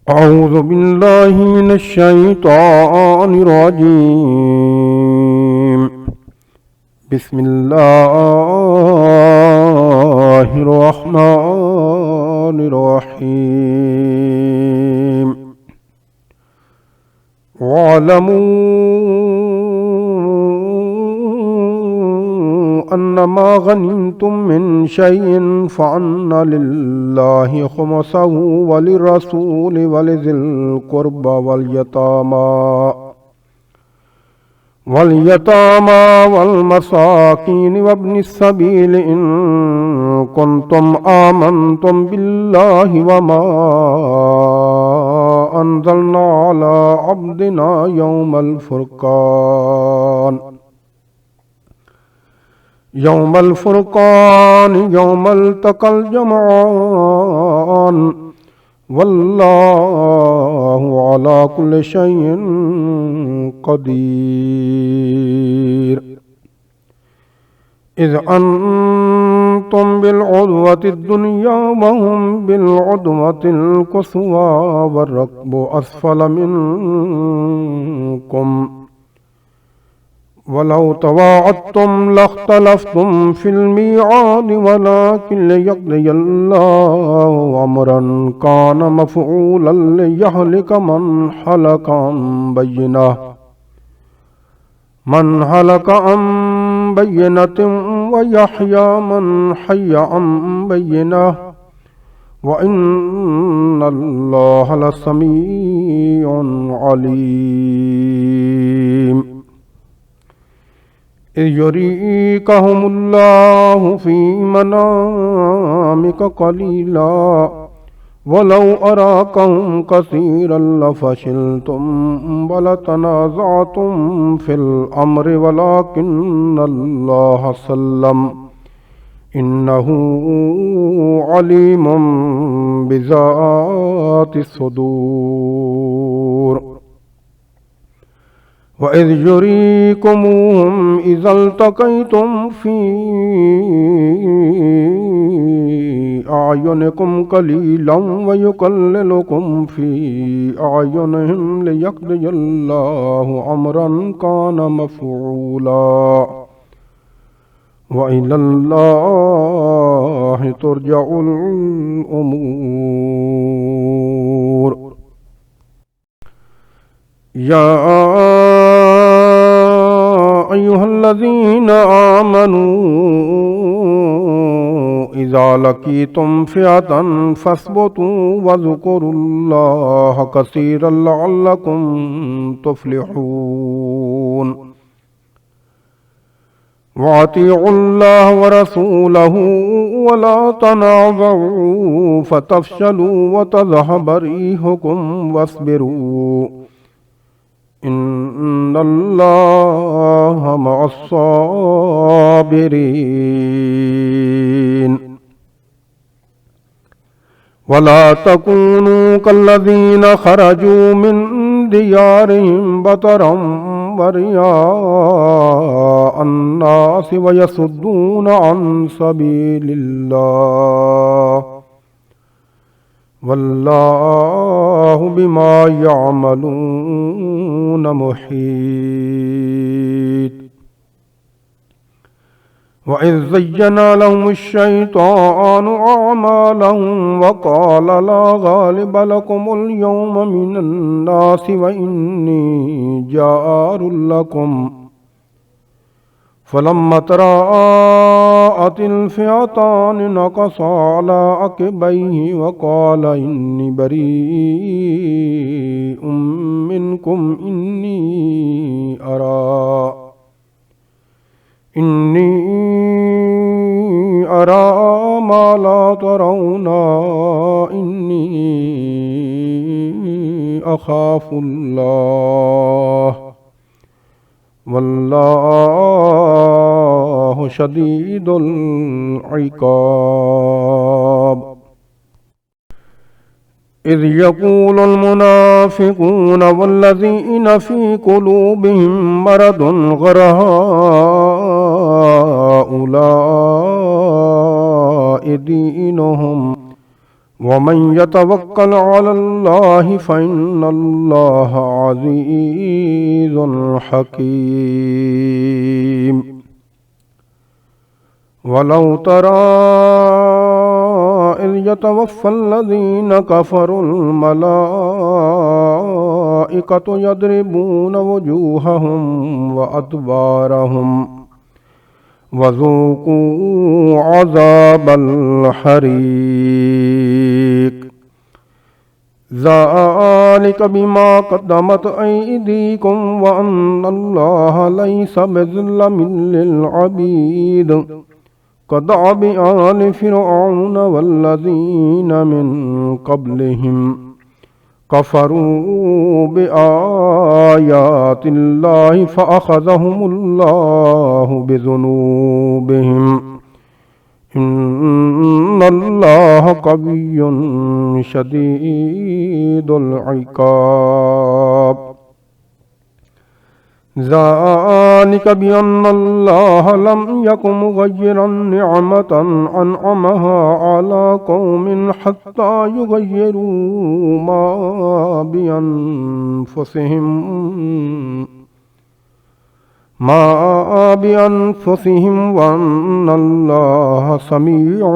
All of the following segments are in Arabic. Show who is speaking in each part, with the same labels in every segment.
Speaker 1: أعوذ بالله من الشيطان الرجيم. بسم الله الرحمن الرحيم. واعلموا أنما غنمتم من شيء فأن لله خمسه وللرسول ولذي القربى واليتامى والمساكين وابن السبيل إن كنتم آمنتم بالله وما أنزلنا على عبدنا يوم الفرقان يوم التقى الجمعان والله على كل شيء قدير. إذ أنتم بالعدوة الدنيا وهم بالعدوة القصوى والركب أسفل منكم ولو تواعدتم لاختلفتم في الميعاد ولكن ليقضي الله أمرا كان مفعولا ليهلك من هلك عن بينة ويحيى من حي عن بينة وإن الله لسميع عليم. إذ يريكهم الله في منامك قليلا ولو أراكهم كثيرا لفشلتم ولتنازعتم في الأمر ولكن الله سلم إنه عليم بذات الصدور. وإذ يريكموهم إذا التقيتم في أعينكم قليلا ويقللكم في أعينهم ليقضي الله أمرا كان مفعولا وإلى الله ترجع الأمور. يا أيها الذين آمنوا إذا لقيتم فئة فاثبتوا واذكروا الله كثيرا لعلكم تفلحون. وأطيعوا الله ورسوله ولا تنازعوا فتفشلوا وتذهب ريحكم واصبروا إن الله مع الصابرين. ولا تكونوا كالذين خرجوا من ديارهم بطرا ورئاء الناس ويصدون عن سبيل الله والله بما يعملون محيط. وإذ زين لهم الشيطان أعمالهم وقال لا غالب لكم اليوم من الناس وإني جار لكم فلما تراءت الفئتان نكص على عقبيه وقال إني بريء منكم إني أرى ما لا ترون إني أخاف الله والله شديد العقاب. إذ يقول المنافقون والذين في قلوبهم مرض غر هؤلاء دينهم ومن يتوكل على الله فإن الله عزيز حكيم. ولو ترى إذ يتوفى الذين كفروا الملائكة يضربون وجوههم وأدبارهم وذوقوا عذاب الحريق ذلك بما قدمت أيديكم وأن الله ليس بظلام للعبيد كدأب آل فرعون والذين من قبلهم كفروا بآيات الله فأخذهم الله بذنوبهم إن الله قوي شديد العقاب. ذلك بأن الله لم يكن مغيرا نعمة أنعمها على قوم حتى يغيروا ما بأنفسهم وأن الله سميع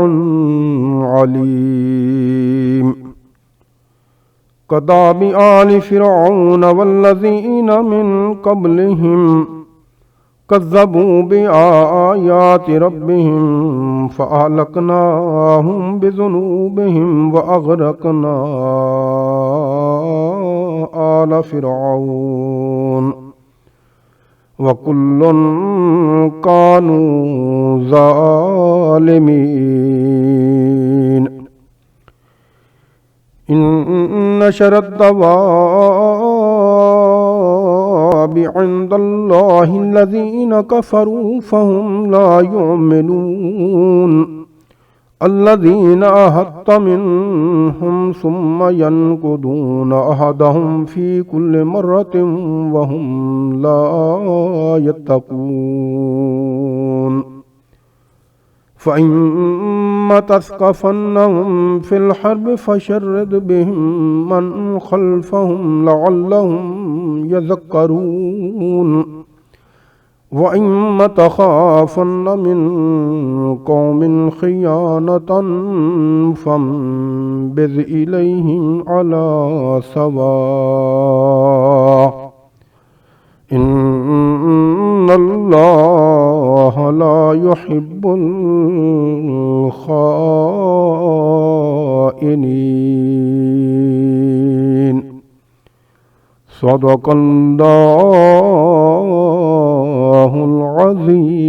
Speaker 1: عليم. كدأب آل فرعون والذين من قبلهم كذبوا بآيات ربهم فأهلكناهم بذنوبهم وأغرقنا آل فرعون وكل كانوا ظالمين. إن شر الدواب عند الله الذين كفروا فهم لا يؤمنون الذين عاهدت منهم ثم ينقضون عهدهم في كل مرة وهم لا يتقون. فإما تثقفنهم في الحرب فشرد بهم من خلفهم لعلهم يذكرون. وإما تخافن من قوم خيانة فانبذ إليهم على سواء إن الله لا يحب الخائنين. صدق الله العظيم.